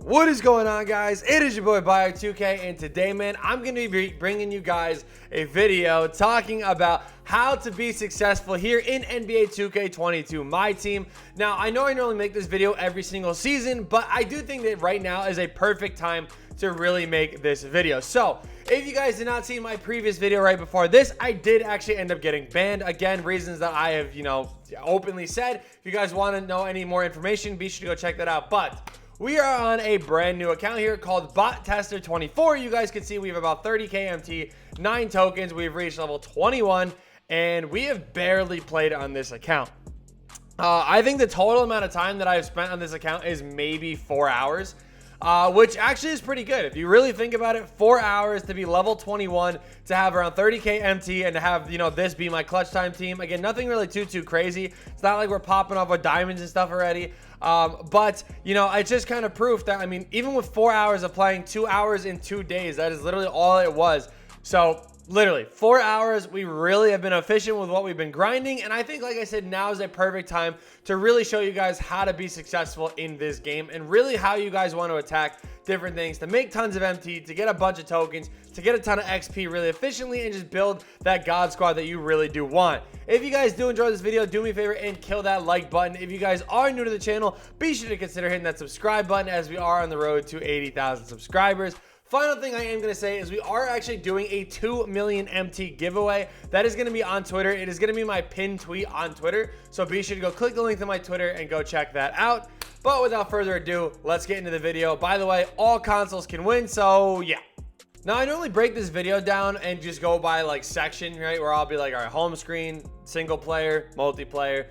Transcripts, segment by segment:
What is going on, guys? It is your boy Bio2k, and today, man, I'm going to be bringing you guys a video talking about how to be successful here in NBA 2K22 Myteam. Now, I know I normally make this video every single season, but I do think that right now is a perfect time to really make this video. So, if you guys did not see my previous video right before this, I did actually end up getting banned. Again, reasons that I have, openly said. If you guys want to know any more information, be sure to go check that out. But we are on a brand new account here called Bot Tester 24. You guys can see we have about 30k MT, 9 tokens. We've reached level 21, and we have barely played on this account. I think the total amount of time that I've spent on this account is maybe 4 hours. Which actually is pretty good. If you really think about it, 4 hours to be level 21, to have around 30k MT, and to have, this be my clutch time team. Again, nothing really too crazy. It's not like we're popping off with diamonds and stuff already. But, it's just kind of proof that, even with 4 hours of playing, 2 hours in 2 days, that is literally all it was. So, literally, 4 hours, we really have been efficient with what we've been grinding, and I think, like I said, now is a perfect time to really show you guys how to be successful in this game, and really how you guys want to attack different things, to make tons of MT, to get a bunch of tokens, to get a ton of XP really efficiently, and just build that God Squad that you really do want. If you guys do enjoy this video, do me a favor and kill that like button. If you guys are new to the channel, be sure to consider hitting that subscribe button, as we are on the road to 80,000 subscribers. Final thing I am going to say is we are actually doing a 2 million MT giveaway. That is going to be on Twitter. It is going to be my pinned tweet on Twitter. So be sure to go click the link to my Twitter and go check that out. But without further ado, let's get into the video. By the way, all consoles can win, so yeah. Now, I normally break this video down and just go by like section, right? Where I'll be like, all right, home screen, single player, multiplayer,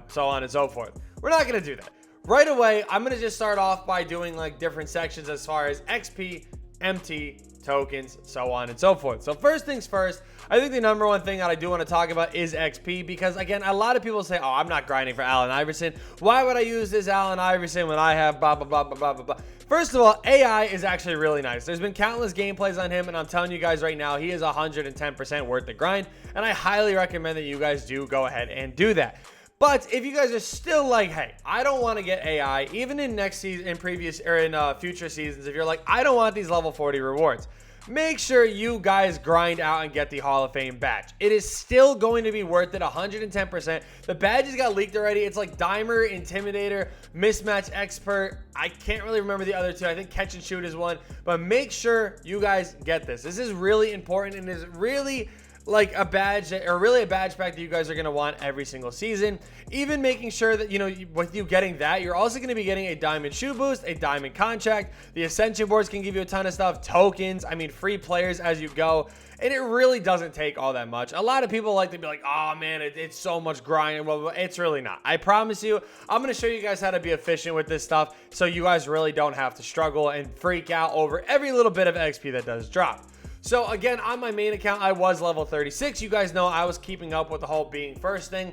so on and so forth. We're not going to do that. Right away, I'm going to just start off by doing like different sections as far as XP, MT, tokens, so on and so forth. So first things first, I think the number one thing that I do want to talk about is XP, because again, a lot of people say, oh, I'm not grinding for Allen Iverson. Why would I use this Allen Iverson when I have blah, blah, blah, blah, blah, blah, blah. First of all, AI is actually really nice. There's been countless gameplays on him, and I'm telling you guys right now, he is 110% worth the grind, and I highly recommend that you guys do go ahead and do that. But if you guys are still like, hey, I don't want to get AI, even in next season, in future seasons, if you're like, I don't want these level 40 rewards, make sure you guys grind out and get the Hall of Fame badge. It is still going to be worth it 110%. The badges got leaked already. It's like Dimer, Intimidator, Mismatch Expert. I can't really remember the other two. I think Catch and Shoot is one. But make sure you guys get this. This is really important, and is really like a badge, or really a badge pack that you guys are going to want every single season. Even making sure that, with you getting that, you're also going to be getting a diamond shoe boost, a diamond contract. The ascension boards can give you a ton of stuff, tokens, free players as you go. And it really doesn't take all that much. A lot of people like to be like, oh man, it's so much grinding. Well, it's really not. I promise you, I'm going to show you guys how to be efficient with this stuff, so you guys really don't have to struggle and freak out over every little bit of XP that does drop. So again, on my main account, I was level 36. You guys know I was keeping up with the whole being first thing.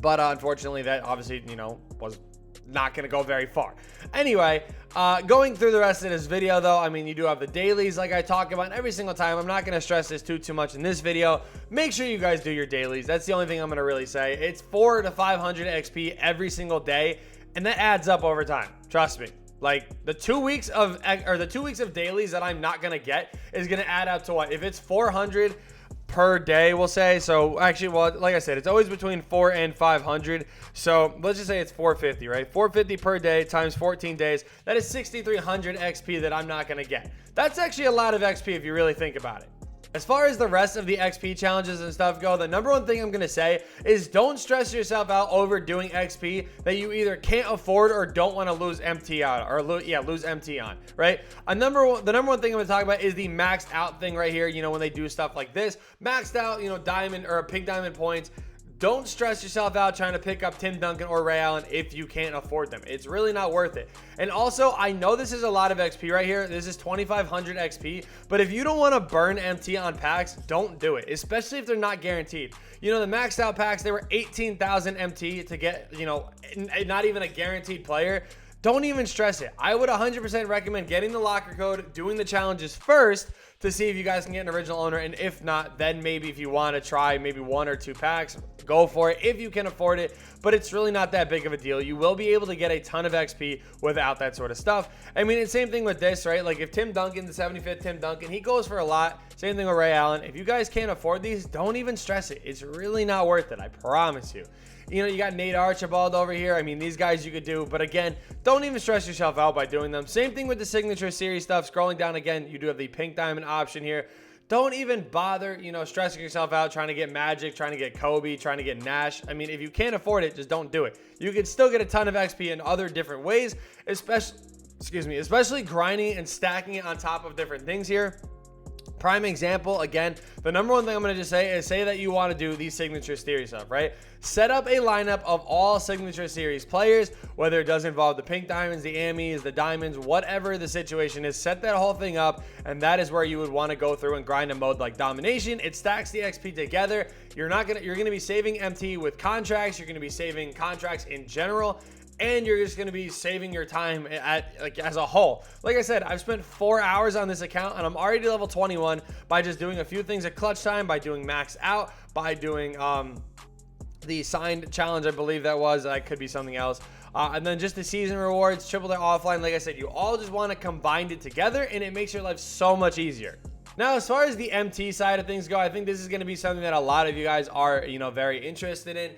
But unfortunately, that obviously, was not going to go very far. Anyway, going through the rest of this video, though, you do have the dailies like I talk about every single time. I'm not going to stress this too much in this video. Make sure you guys do your dailies. That's the only thing I'm going to really say. It's 400 to 500 XP every single day, and that adds up over time. Trust me. Like the 2 weeks of dailies that I'm not gonna get is gonna add up to what? If it's 400 per day, we'll say. So actually, well, like I said, it's always between 400 and 500. So let's just say it's 450, right? 450 per day times 14 days. That is 6,300 XP that I'm not gonna get. That's actually a lot of XP if you really think about it. As far as the rest of the XP challenges and stuff go, the number one thing I'm going to say is don't stress yourself out over doing XP that you either can't afford or don't want to lose MT out, or lose MT on, right? The number one thing I'm going to talk about is the maxed out thing right here. When they do stuff like this, maxed out, diamond or pink diamond points. Don't stress yourself out trying to pick up Tim Duncan or Ray Allen if you can't afford them. It's really not worth it. And also, I know this is a lot of XP right here. This is 2,500 XP. But if you don't want to burn MT on packs, don't do it, especially if they're not guaranteed. The maxed out packs, they were 18,000 MT to get, not even a guaranteed player. don't even stress it. I would 100% recommend getting the locker code, doing the challenges first to see if you guys can get an original owner. And if not, then maybe if you want to try maybe 1 or 2 packs, go for it if you can afford it. But it's really not that big of a deal. You will be able to get a ton of XP without that sort of stuff. I mean, it's same thing with this, right? Like if Tim Duncan, the 75th Tim Duncan, he goes for a lot. Same thing with Ray Allen. If you guys can't afford these, don't even stress it. It's really not worth it. I promise you. You know, you got Nate Archibald over here. I mean, these guys you could do, but again, don't even stress yourself out by doing them. Same thing with the signature series stuff. Scrolling down again, you do have the pink diamond option here. Don't even bother, you know, stressing yourself out trying to get Magic, trying to get Kobe, trying to get Nash. I mean, if you can't afford it, just don't do it. You can still get a ton of XP in other different ways, especially grinding and stacking it on top of different things here. Prime example, again, the number one thing I'm going to just say is say that you want to do these signature series stuff, right? Set up a lineup of all signature series players, whether it does involve the pink diamonds, the Amis, the diamonds, whatever the situation is, set that whole thing up. And that is where you would want to go through and grind a mode like domination. It stacks the XP together. You're going to be saving MT with contracts. You're going to be saving contracts in general. And you're just going to be saving your time as a whole. Like I said, I've spent 4 hours on this account and I'm already level 21 by just doing a few things at clutch time, by doing max out, by doing the signed challenge, I believe that could be something else. And then just the season rewards, triple their offline. Like I said, you all just want to combine it together and it makes your life so much easier. Now, as far as the MT side of things go, I think this is going to be something that a lot of you guys are, you know, very interested in.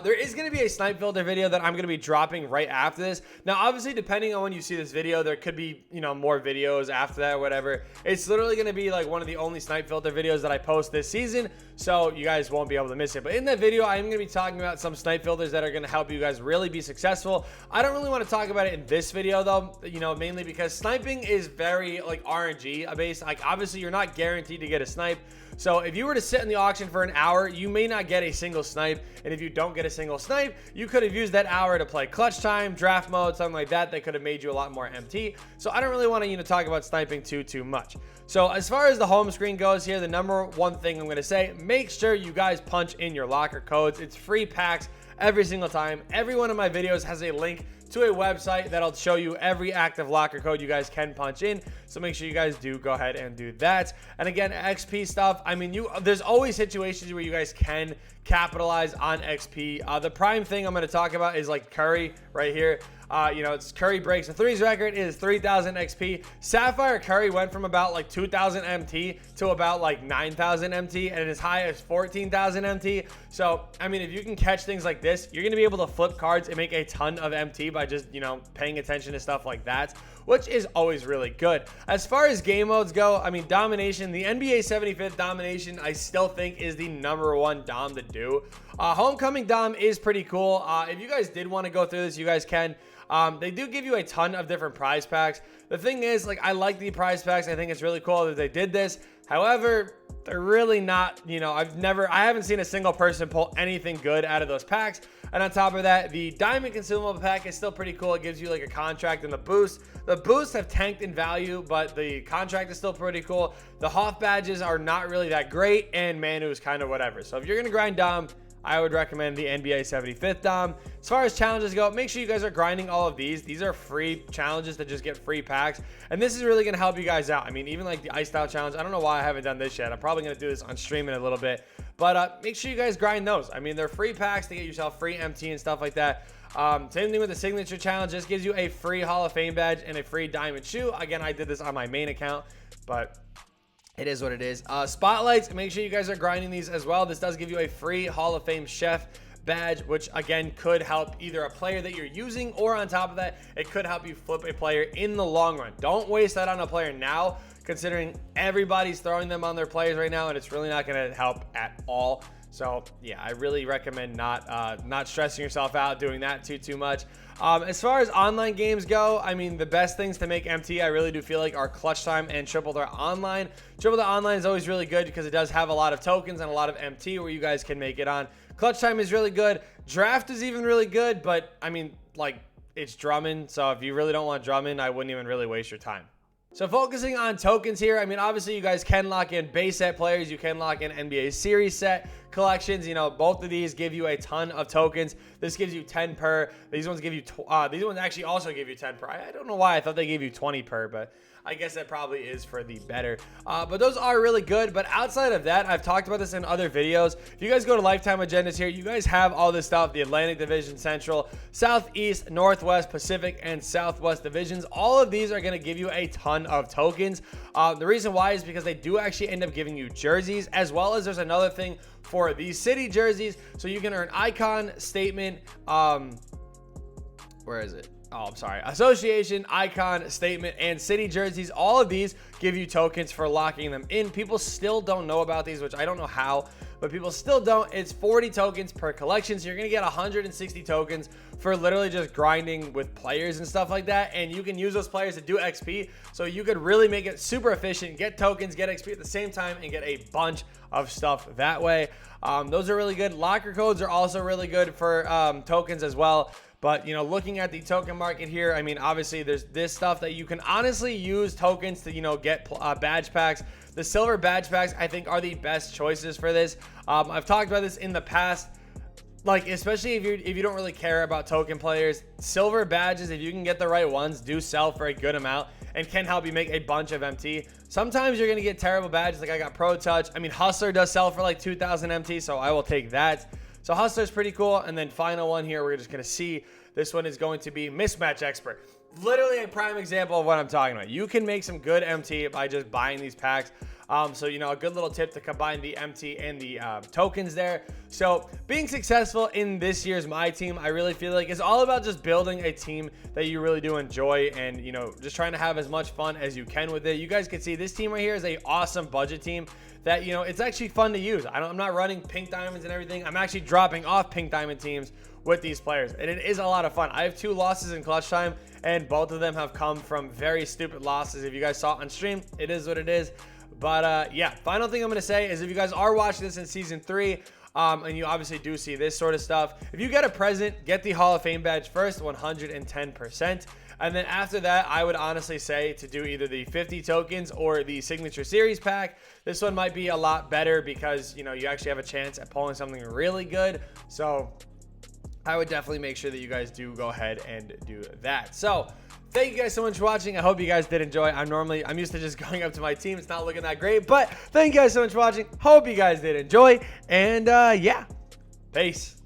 There is going to be a snipe filter video that I'm going to be dropping right after this. Now, obviously, depending on when you see this video, there could be, you know, more videos after that or whatever. It's literally going to be like one of the only snipe filter videos that I post this season, so you guys won't be able to miss it. But in that video, I am going to be talking about some snipe filters that are going to help you guys really be successful. I don't really want to talk about it in this video, though, you know, mainly because sniping is very, like, RNG based. Like, obviously, you're not guaranteed to get a snipe. So if you were to sit in the auction for an hour, you may not get a single snipe. And if you don't get a single snipe, you could have used that hour to play clutch time, draft mode, something like that. That could have made you a lot more MT. So I don't really want to, you know, talk about sniping too much. So as far as the home screen goes here, the number one thing I'm going to say, make sure you guys punch in your locker codes. It's free packs every single time. Every one of my videos has a link to a website that'll show you every active locker code you guys can punch in. So make sure you guys do go ahead and do that. And again, XP stuff, I mean, there's always situations where you guys can capitalize on XP. The prime thing I'm going to talk about is like Curry right here. You know, it's Curry breaks the threes record is 3,000 XP. Sapphire Curry went from about like 2,000 MT to about like 9,000 MT and as high as 14,000 MT. So, I mean, if you can catch things like this, you're going to be able to flip cards and make a ton of MT by just, you know, paying attention to stuff like that, which is always really good. As far as game modes go, I mean, domination, the NBA 75th domination, I still think is the #1 dom to do. Homecoming dom is pretty cool. If you guys did want to go through this, you guys can. They do give you a ton of different prize packs. The thing is, like, I like the prize packs. I think it's really cool that they did this. However, they're really not, you know, I haven't seen a single person pull anything good out of those packs. And on top of that, the diamond consumable pack is still pretty cool. It gives you like a contract and the boost. The boosts have tanked in value, but the contract is still pretty cool. The Hoff badges are not really that great, and Manu is kind of whatever. So if you're going to grind dom, I would recommend the NBA 75th dom. As far as challenges go, make sure you guys are grinding all of these. These are free challenges that just get free packs. And this is really going to help you guys out. I mean, even like the Ice Style challenge, I don't know why I haven't done this yet. I'm probably going to do this on stream in a little bit. But make sure you guys grind those. I mean, they're free packs to get yourself free MT and stuff like that. Same thing with the signature challenge. This gives you a free Hall of Fame badge and a free diamond shoe. Again, I did this on my main account, but it is what it is. Spotlights, make sure you guys are grinding these as well. This does give you a free Hall of Fame chef badge, which again could help either a player that you're using, or on top of that, it could help you flip a player in the long run. Don't waste that on a player now, considering everybody's throwing them on their players right now, and it's really not going to help at all. So yeah, I really recommend not stressing yourself out doing that too much. As far as online games go, I mean, the best things to make MT, I really do feel like, are Clutch Time and Triple Threat Online. Triple Threat Online is always really good because it does have a lot of tokens and a lot of MT where you guys can make it on. Clutch Time is really good. Draft is even really good, but I mean, like, it's Drummond, so if you really don't want Drummond, I wouldn't even really waste your time. So focusing on tokens here, I mean, obviously you guys can lock in base set players. You can lock in NBA series set. collections. You know, both of these give you a ton of tokens. This gives you 10 per. These ones give you, these ones actually also give you 10 per. I don't know why I thought they gave you 20 per, but I guess that probably is for the better. But those are really good. But outside of that, I've talked about this in other videos. If you guys go to lifetime agendas here, you guys have all this stuff: the Atlantic Division, Central, Southeast, Northwest, Pacific, and Southwest divisions. All of these are going to give you a ton of tokens. The reason why is because they do actually end up giving you jerseys, as well as there's another thing for these city jerseys. So you can earn icon, statement, where is it? Oh, I'm sorry. Association, icon, statement, and city jerseys. All of these give you tokens for locking them in. People still don't know about these, which I don't know how, but people still don't. It's 40 tokens per collection. So you're going to get 160 tokens for literally just grinding with players and stuff like that. And you can use those players to do XP. So you could really make it super efficient, get tokens, get XP at the same time, and get a bunch of stuff that way. Those are really good. Locker codes are also really good for tokens as well. But, you know, looking at the token market here, I mean, obviously there's this stuff that you can honestly use tokens to, you know, get badge packs. The silver badge packs, I think, are the best choices for this. I've talked about this in the past. Like, especially if you don't really care about token players, silver badges, if you can get the right ones, do sell for a good amount and can help you make a bunch of MT. Sometimes you're going to get terrible badges. Like I got Pro Touch. I mean, Hustler does sell for like 2,000 MT, so I will take that. So Hustler's pretty cool. And then final one here, we're just going to see. This one is going to be Mismatch Expert. Literally a prime example of what I'm talking about. You can make some good MT by just buying these packs. So, you know, a good little tip to combine the MT and the tokens there. So being successful in this year's My Team, I really feel like it's all about just building a team that you really do enjoy and, you know, just trying to have as much fun as you can with it. You guys can see this team right here is a awesome budget team that, you know, it's actually fun to use. I'm not running pink diamonds and everything. I'm actually dropping off pink diamond teams with these players, and it is a lot of fun. I have 2 losses in clutch time, and both of them have come from very stupid losses. If you guys saw it on stream, it is what it is. But yeah, final thing I'm gonna say is if you guys are watching this in season 3, and you obviously do see this sort of stuff, if you get a present, get the Hall of Fame badge first, 110%. And then after that, I would honestly say to do either the 50 tokens or the Signature Series pack. This one might be a lot better because, you know, you actually have a chance at pulling something really good. So I would definitely make sure that you guys do go ahead and do that. So thank you guys so much for watching. I hope you guys did enjoy. I'm used to just going up to my team. It's not looking that great, but thank you guys so much for watching. Hope you guys did enjoy. And yeah, peace.